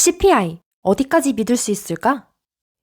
CPI, 어디까지 믿을 수 있을까?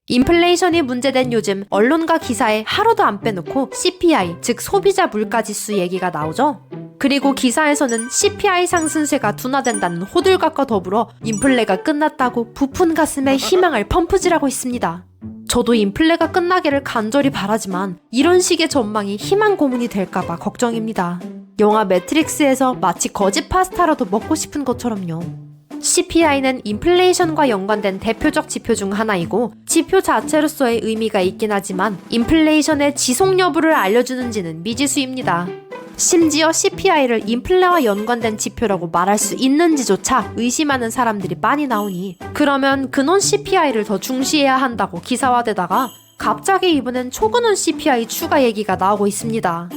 인플레이션이 문제된 요즘 언론과 기사에 하루도 안 빼놓고 CPI, 즉 소비자 물가지수 얘기가 나오죠? 그리고 기사에서는 CPI 상승세가 둔화된다는 호들갑과 더불어 인플레가 끝났다고 부푼 가슴에 희망을 펌프질하고 있습니다. 저도 인플레가 끝나기를 간절히 바라지만 이런 식의 전망이 희망 고문이 될까봐 걱정입니다. 영화 매트릭스에서 마치 거짓 파스타라도 먹고 싶은 것처럼요. CPI는 인플레이션과 연관된 대표적 지표 중 하나이고 지표 자체로서의 의미가 있긴 하지만 인플레이션의 지속 여부를 알려주는지는 미지수입니다. 심지어 CPI를 인플레와 연관된 지표라고 말할 수 있는지조차 의심하는 사람들이 많이 나오니 그러면 근원 CPI를 더 중시해야 한다고 기사화되다가 갑자기 이번엔 초근원 CPI 추가 얘기가 나오고 있습니다.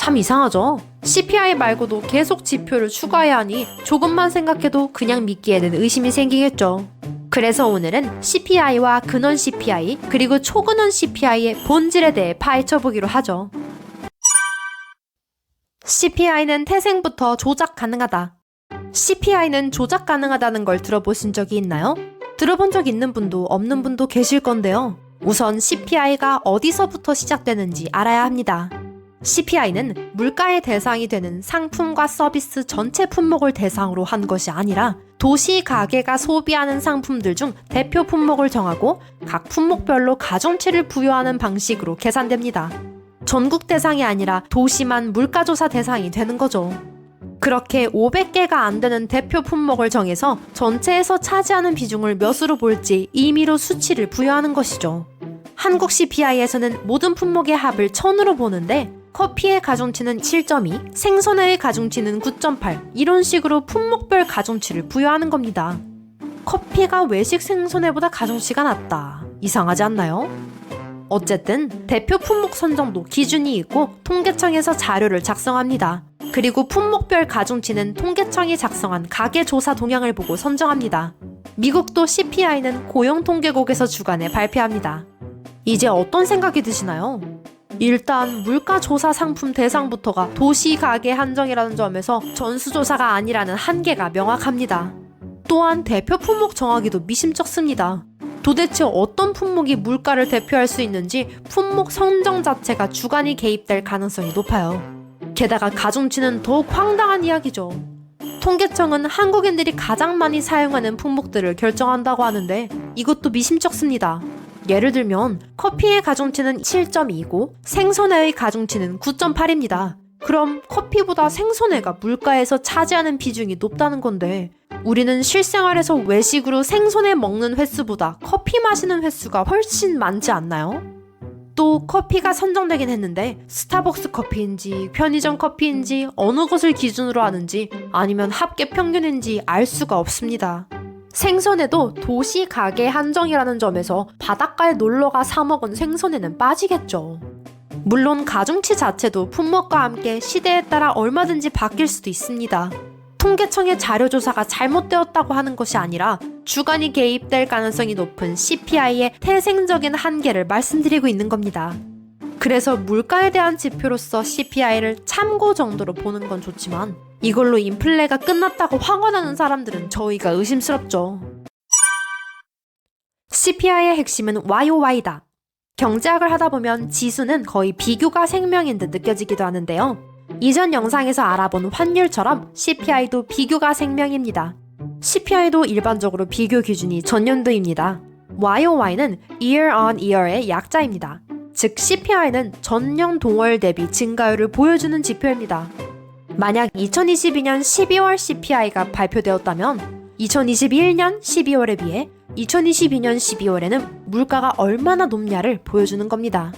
참 이상하죠? CPI 말고도 계속 지표를 추가해야 하니 조금만 생각해도 그냥 믿기에는 의심이 생기겠죠. 그래서 오늘은 CPI와 근원 CPI 그리고 초근원 CPI의 본질에 대해 파헤쳐보기로 하죠. CPI는 태생부터 조작 가능하다. CPI는 조작 가능하다는 걸 들어보신 적이 있나요? 들어본 적 있는 분도 없는 분도 계실 건데요. 우선 CPI가 어디서부터 시작되는지 알아야 합니다. CPI는 물가의 대상이 되는 상품과 서비스 전체 품목을 대상으로 한 것이 아니라 도시 가게가 소비하는 상품들 중 대표 품목을 정하고 각 품목별로 가중치를 부여하는 방식으로 계산됩니다. 전국 대상이 아니라 도시만 물가조사 대상이 되는 거죠. 그렇게 500개가 안 되는 대표 품목을 정해서 전체에서 차지하는 비중을 몇으로 볼지 임의로 수치를 부여하는 것이죠. 한국 CPI에서는 모든 품목의 합을 1000으로 보는데 커피의 가중치는 7.2, 생선회의 가중치는 9.8 이런 식으로 품목별 가중치를 부여하는 겁니다. 커피가 외식 생선회보다 가중치가 낮다. 이상하지 않나요? 어쨌든 대표 품목 선정도 기준이 있고 통계청에서 자료를 작성합니다. 그리고 품목별 가중치는 통계청이 작성한 가계조사 동향을 보고 선정합니다. 미국도 CPI는 고용통계국에서 주간에 발표합니다. 이제 어떤 생각이 드시나요? 일단 물가조사 상품 대상부터가 도시가계 한정이라는 점에서 전수조사가 아니라는 한계가 명확합니다. 또한 대표 품목 정하기도 미심쩍습니다. 도대체 어떤 품목이 물가를 대표할 수 있는지 품목 선정 자체가 주관이 개입될 가능성이 높아요. 게다가 가중치는 더욱 황당한 이야기죠. 통계청은 한국인들이 가장 많이 사용하는 품목들을 결정한다고 하는데 이것도 미심쩍습니다. 예를 들면 커피의 가중치는 7.2고 생선회의 가중치는 9.8입니다. 그럼 커피보다 생선회가 물가에서 차지하는 비중이 높다는 건데 우리는 실생활에서 외식으로 생선회 먹는 횟수보다 커피 마시는 횟수가 훨씬 많지 않나요? 또 커피가 선정되긴 했는데 스타벅스 커피인지 편의점 커피인지 어느 것을 기준으로 하는지 아니면 합계 평균인지 알 수가 없습니다. 생선회도 도시 가게 한정이라는 점에서 바닷가에 놀러가 사 먹은 생선회는 빠지겠죠. 물론 가중치 자체도 품목과 함께 시대에 따라 얼마든지 바뀔 수도 있습니다. 통계청의 자료조사가 잘못되었다고 하는 것이 아니라 주관이 개입될 가능성이 높은 CPI의 태생적인 한계를 말씀드리고 있는 겁니다. 그래서 물가에 대한 지표로서 CPI를 참고 정도로 보는 건 좋지만 이걸로 인플레가 끝났다고 화가 사람들은 저희가 의심스럽죠. CPI의 핵심은 YOY다. 경제학을 하다 보면 지수는 거의 비교가 생명인 듯 느껴지기도 하는데요. 이전 영상에서 알아본 환율처럼 CPI도 비교가 생명입니다. CPI도 일반적으로 비교 기준이 전년도입니다. YOY는 Year on Year의 약자입니다. 즉 CPI는 전년 동월 대비 증가율을 보여주는 지표입니다. 만약 2022년 12월 CPI가 발표되었다면 2021년 12월에 비해 2022년 12월에는 물가가 얼마나 높냐를 보여주는 겁니다.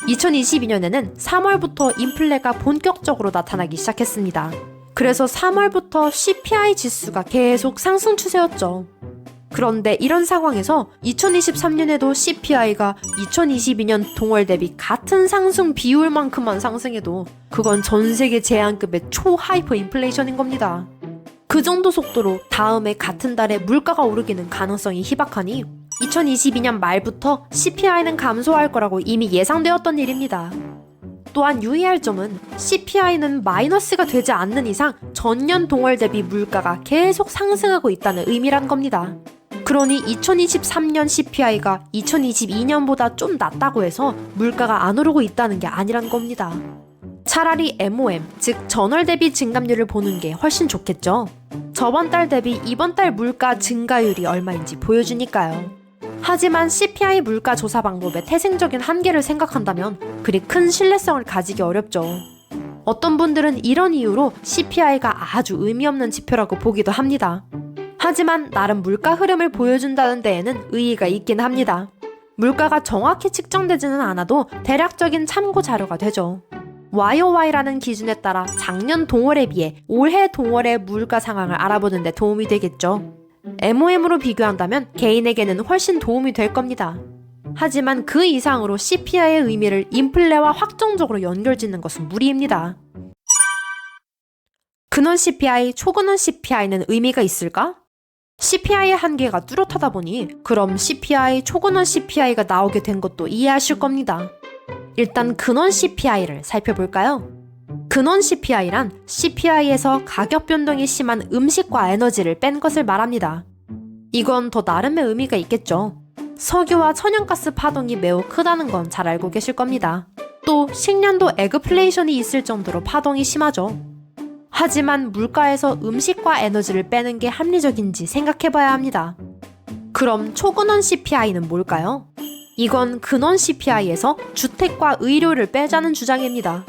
2022년에는 3월부터 인플레가 본격적으로 나타나기 시작했습니다. 그래서 3월부터 CPI 지수가 계속 상승 추세였죠. 그런데 이런 상황에서 2023년에도 CPI가 2022년 동월 대비 같은 상승 비율만큼만 상승해도 그건 전 세계 제한급의 초하이퍼 인플레이션인 겁니다. 그 정도 속도로 다음에 같은 달에 물가가 오르기는 가능성이 희박하니 2022년 말부터 CPI는 감소할 거라고 이미 예상되었던 일입니다. 또한 유의할 점은 CPI는 마이너스가 되지 않는 이상 전년 동월 대비 물가가 계속 상승하고 있다는 의미란 겁니다. 그러니 2023년 CPI가 2022년보다 좀 낮다고 해서 물가가 안 오르고 있다는 게 아니란 겁니다. 차라리 MOM, 즉 전월 대비 증감률을 보는 게 훨씬 좋겠죠. 저번 달 대비 이번 달 물가 증가율이 얼마인지 보여주니까요. 하지만 CPI 물가 조사 방법의 태생적인 한계를 생각한다면 그리 큰 신뢰성을 가지기 어렵죠. 어떤 분들은 이런 이유로 CPI가 아주 의미 없는 지표라고 보기도 합니다. 하지만 나름 물가 흐름을 보여준다는 데에는 의의가 있긴 합니다. 물가가 정확히 측정되지는 않아도 대략적인 참고 자료가 되죠. YOY라는 기준에 따라 작년 동월에 비해 올해 동월의 물가 상황을 알아보는 데 도움이 되겠죠. MOM으로 비교한다면 개인에게는 훨씬 도움이 될 겁니다. 하지만 그 이상으로 CPI의 의미를 인플레와 확정적으로 연결짓는 것은 무리입니다. 근원 CPI, 초근원 CPI는 의미가 있을까? CPI의 한계가 뚜렷하다 보니 그럼 CPI, 초근원 CPI가 나오게 된 것도 이해하실 겁니다. 일단 근원 CPI를 살펴볼까요? 근원 CPI란 CPI에서 가격 변동이 심한 음식과 에너지를 뺀 것을 말합니다. 이건 더 나름의 의미가 있겠죠. 석유와 천연가스 파동이 매우 크다는 건 잘 알고 계실 겁니다. 또 식량도 에그플레이션이 있을 정도로 파동이 심하죠. 하지만 물가에서 음식과 에너지를 빼는 게 합리적인지 생각해봐야 합니다. 그럼 초근원 CPI는 뭘까요? 이건 근원 CPI에서 주택과 의료를 빼자는 주장입니다.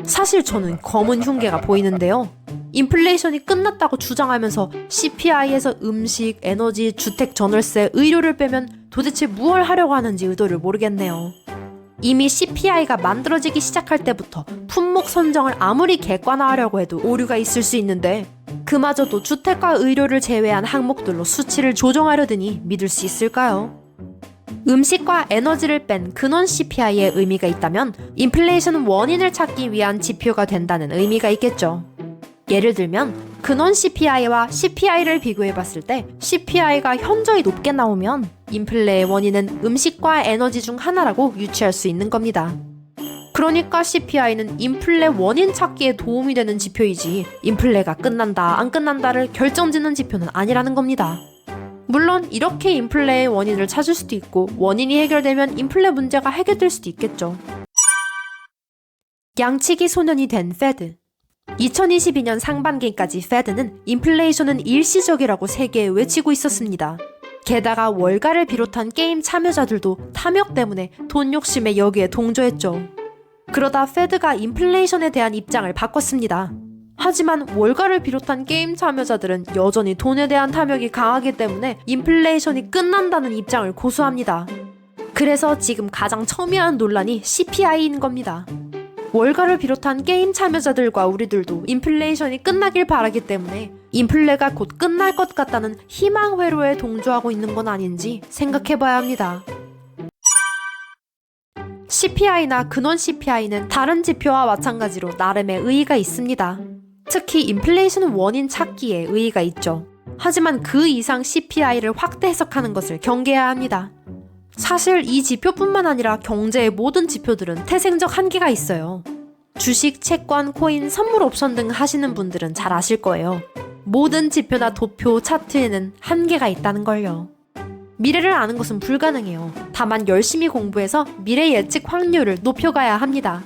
사실 저는 검은 흉계가 보이는데요. 인플레이션이 끝났다고 주장하면서 CPI에서 음식, 에너지, 주택, 전월세, 의료를 빼면 도대체 무엇을 하려고 하는지 의도를 모르겠네요. 이미 CPI가 만들어지기 시작할 때부터 품목 선정을 아무리 객관화하려고 해도 오류가 있을 수 있는데 그마저도 주택과 의료를 제외한 항목들로 수치를 조정하려더니 믿을 수 있을까요? 음식과 에너지를 뺀 근원 CPI의 의미가 있다면 인플레이션 원인을 찾기 위한 지표가 된다는 의미가 있겠죠. 예를 들면 근원 CPI와 CPI를 비교해봤을 때 CPI가 현저히 높게 나오면 인플레의 원인은 음식과 에너지 중 하나라고 유추할 수 있는 겁니다. 그러니까 CPI는 인플레 원인 찾기에 도움이 되는 지표이지 인플레가 끝난다 안 끝난다를 결정짓는 지표는 아니라는 겁니다. 물론 이렇게 인플레의 원인을 찾을 수도 있고 원인이 해결되면 인플레 문제가 해결될 수도 있겠죠. 양치기 소년이 된 페드. 2022년 상반기까지 페드는 인플레이션은 일시적이라고 세계에 외치고 있었습니다. 게다가 월가를 비롯한 게임 참여자들도 탐욕 때문에 돈 욕심에 여기에 동조했죠. 그러다 페드가 인플레이션에 대한 입장을 바꿨습니다. 하지만 월가를 비롯한 게임 참여자들은 여전히 돈에 대한 탐욕이 강하기 때문에 인플레이션이 끝난다는 입장을 고수합니다. 그래서 지금 가장 첨예한 논란이 CPI인 겁니다. 월가를 비롯한 게임 참여자들과 우리들도 인플레이션이 끝나길 바라기 때문에 인플레가 곧 끝날 것 같다는 희망 회로에 동조하고 있는 건 아닌지 생각해봐야 합니다. CPI나 근원 CPI는 다른 지표와 마찬가지로 나름의 의의가 있습니다. 특히 인플레이션 원인 찾기에 의의가 있죠. 하지만 그 이상 CPI를 확대 해석하는 것을 경계해야 합니다. 사실 이 지표뿐만 아니라 경제의 모든 지표들은 태생적 한계가 있어요. 주식, 채권, 코인, 선물 옵션 등 하시는 분들은 잘 아실 거예요. 모든 지표나 도표, 차트에는 한계가 있다는 걸요. 미래를 아는 것은 불가능해요. 다만 열심히 공부해서 미래 예측 확률을 높여가야 합니다.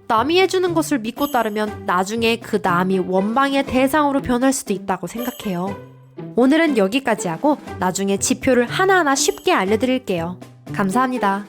남이 해주는 것을 믿고 따르면 나중에 그 남이 원망의 대상으로 변할 수도 있다고 생각해요. 오늘은 여기까지 하고 나중에 지표를 하나하나 쉽게 알려드릴게요. 감사합니다.